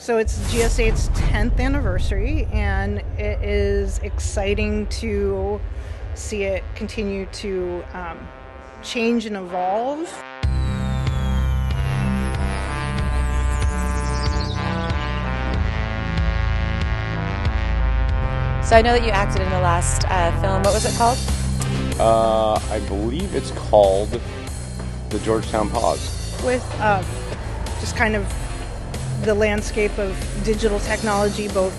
So it's GS8's 10th anniversary, and it is exciting to see it continue to change and evolve. So I know that you acted in the last film. What was it called? I believe it's called The Georgetown Pause. With just kind of the landscape of digital technology, both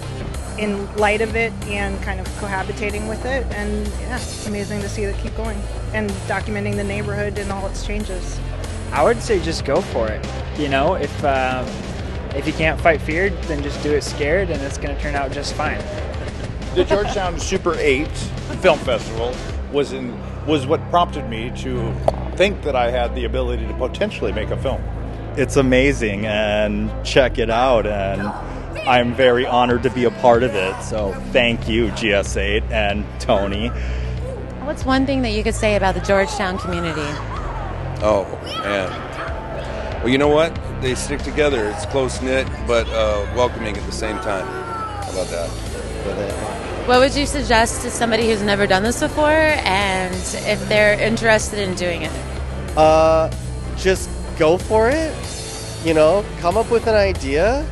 in light of it and kind of cohabitating with it. And yeah, it's amazing to see it keep going and documenting the neighborhood and all its changes. I would say just go for it. You know, if you can't fight fear, then just do it scared, and it's going to turn out just fine. The Georgetown Super 8 Film Festival was what prompted me to think that I had the ability to potentially make a film. It's amazing, and check it out, and I'm very honored to be a part of it. So thank you, GS8 and Tony. What's one thing that you could say about the Georgetown community? Oh, man. Well, you know what? They stick together. It's close-knit, but welcoming at the same time. How about that? What would you suggest to somebody who's never done this before, and if they're interested in doing it? Just go for it. You know, come up with an idea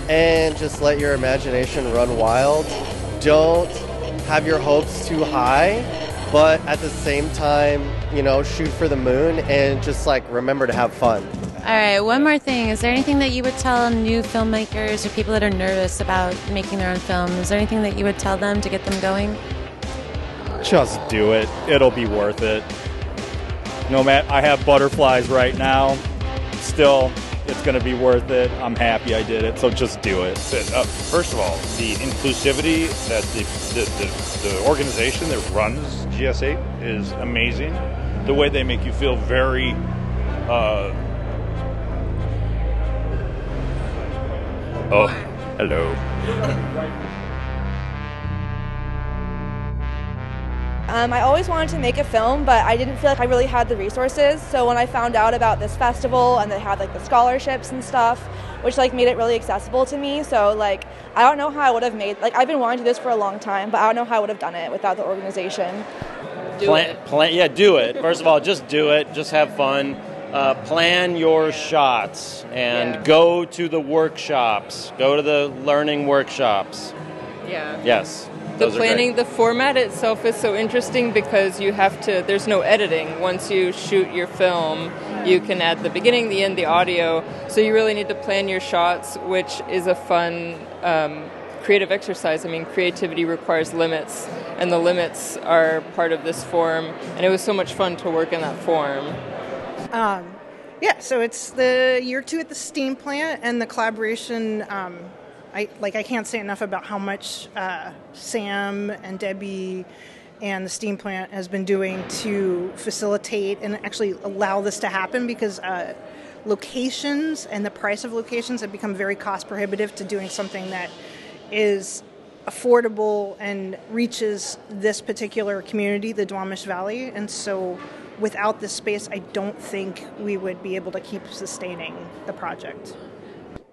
and just let your imagination run wild. Don't have your hopes too high, but at the same time, you know, shoot for the moon and just like remember to have fun. All right, one more thing. Is there anything that you would tell new filmmakers or people that are nervous about making their own film? Is there anything that you would tell them to get them going? Just do it. It'll be worth it. No matter, I have butterflies right now. Still, it's going to be worth it. I'm happy I did it, so just do it. First of all, the inclusivity that the organization that runs GS8 is amazing. The way they make you feel very oh, hello. I always wanted to make a film, but I didn't feel like I really had the resources. So when I found out about this festival and they had like the scholarships and stuff, which like made it really accessible to me. So like I don't know how I would have made, like I've been wanting to do this for a long time, but I don't know how I would have done it without the organization. Do it. First of all, just do it. Just have fun. Plan your shots and go to the workshops. Go to the learning workshops. Yeah. Yes. The planning, the format itself is so interesting because you have to, there's no editing. Once you shoot your film, you can add the beginning, the end, the audio. So you really need to plan your shots, which is a fun creative exercise. I mean, creativity requires limits, and the limits are part of this form. And it was so much fun to work in that form. Yeah, so it's the year 2 at the Steam Plant, and the collaboration, I can't say enough about how much Sam and Debbie and the Steam Plant has been doing to facilitate and actually allow this to happen, because locations and the price of locations have become very cost prohibitive to doing something that is affordable and reaches this particular community, the Duwamish Valley. And so without this space, I don't think we would be able to keep sustaining the project.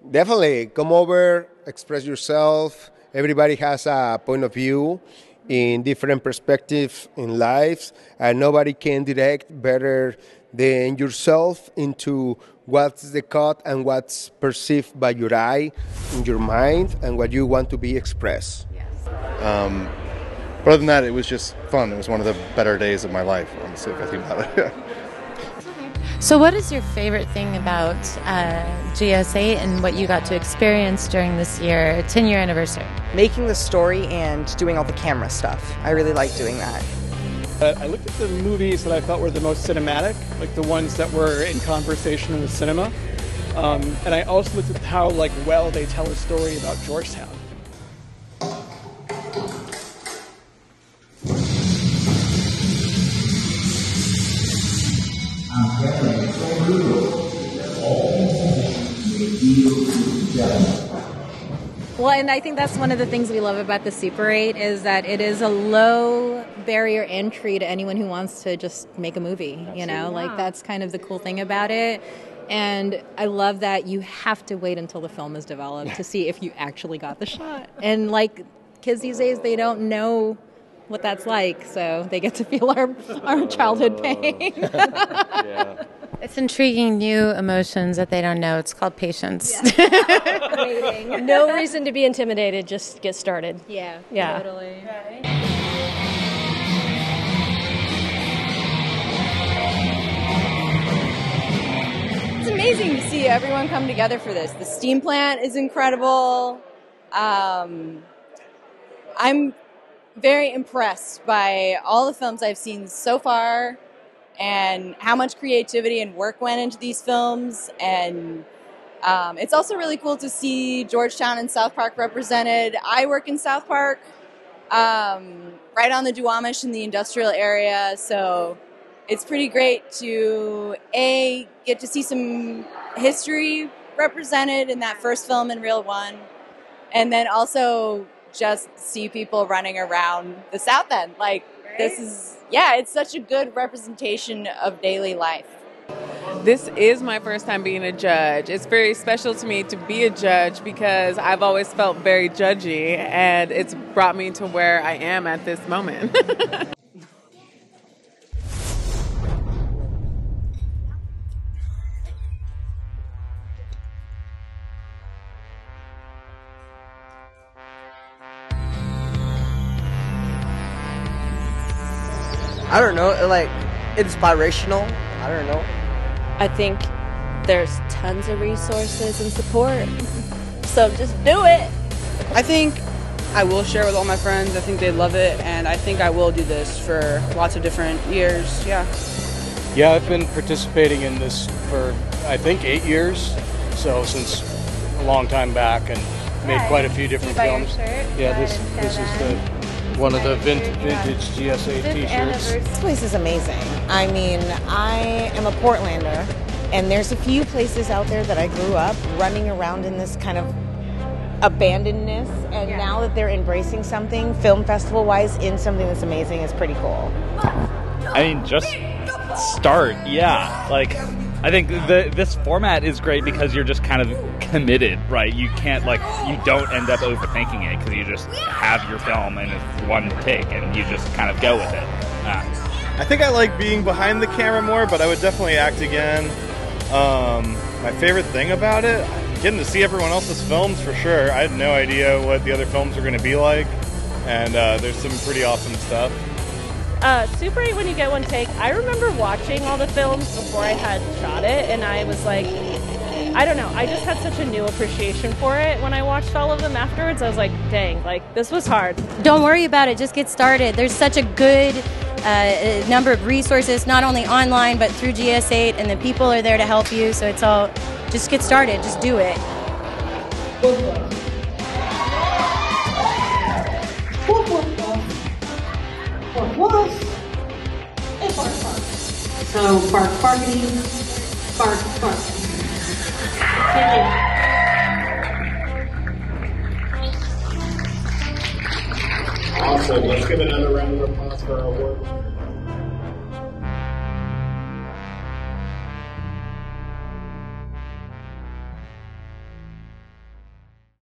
Definitely. Come over, express yourself. Everybody has a point of view in different perspectives in life, and nobody can direct better than yourself into what's the cut and what's perceived by your eye, in your mind, and what you want to be expressed. But other than that, it was just fun. It was one of the better days of my life, honestly, if I think about it. So what is your favorite thing about GS8 and what you got to experience during this year, 10-year anniversary? Making the story and doing all the camera stuff. I really like doing that. I looked at the movies that I felt were the most cinematic, like the ones that were in conversation in the cinema. And I also looked at how well they tell a story about Georgetown. Well, and I think that's one of the things we love about the Super 8 is that it is a low barrier entry to anyone who wants to just make a movie, you know? Like, that's kind of the cool thing about it. And I love that you have to wait until the film is developed to see if you actually got the shot. And like kids these days, they don't know what that's like, so they get to feel our childhood pain. Yeah. It's intriguing new emotions that they don't know. It's called patience. Waiting. No reason to be intimidated. Just get started. Yeah. Totally. It's amazing to see everyone come together for this. The steam plant is incredible. I'm very impressed by all the films I've seen so far and how much creativity and work went into these films. And it's also really cool to see Georgetown and South Park represented. I work in South Park, right on the Duwamish in the industrial area, so it's pretty great to, A, get to see some history represented in that first film in Reel 1, and then also just see people running around the South End. Like, this is, it's such a good representation of daily life. This is my first time being a judge. It's very special to me to be a judge because I've always felt very judgy, and it's brought me to where I am at this moment. I don't know, like, inspirational. I don't know. I think there's tons of resources and support. So just do it. I think I will share with all my friends. I think they love it, and I think I will do this for lots of different years. Yeah. Yeah, I've been participating in this for, I think, 8 years. So since a long time back, and made quite a few different films. Yeah, this is one of the vintage GS8 t-shirts. This place is amazing. I mean, I am a Portlander, and there's a few places out there that I grew up running around in this kind of abandonedness, and now that they're embracing something, film festival-wise, in something that's amazing is pretty cool. I mean, just start, yeah. Like, I think this format is great because you're just kind of committed, right? You can't, like, you don't end up overthinking it because you just have your film and it's one take and you just kind of go with it. I think I like being behind the camera more, but I would definitely act again. My favorite thing about it, getting to see everyone else's films for sure. I had no idea what the other films were going to be like, and there's some pretty awesome stuff. Super 8 when you get one take. I remember watching all the films before I had shot it, and I was like, I don't know, I just had such a new appreciation for it when I watched all of them afterwards. I was like, dang, like, this was hard. Don't worry about it, just get started. There's such a good number of resources, not only online, but through GS8, and the people are there to help you, so it's all, just get started, just do it. So, parking, park. Awesome. Let's give another round of applause for our work.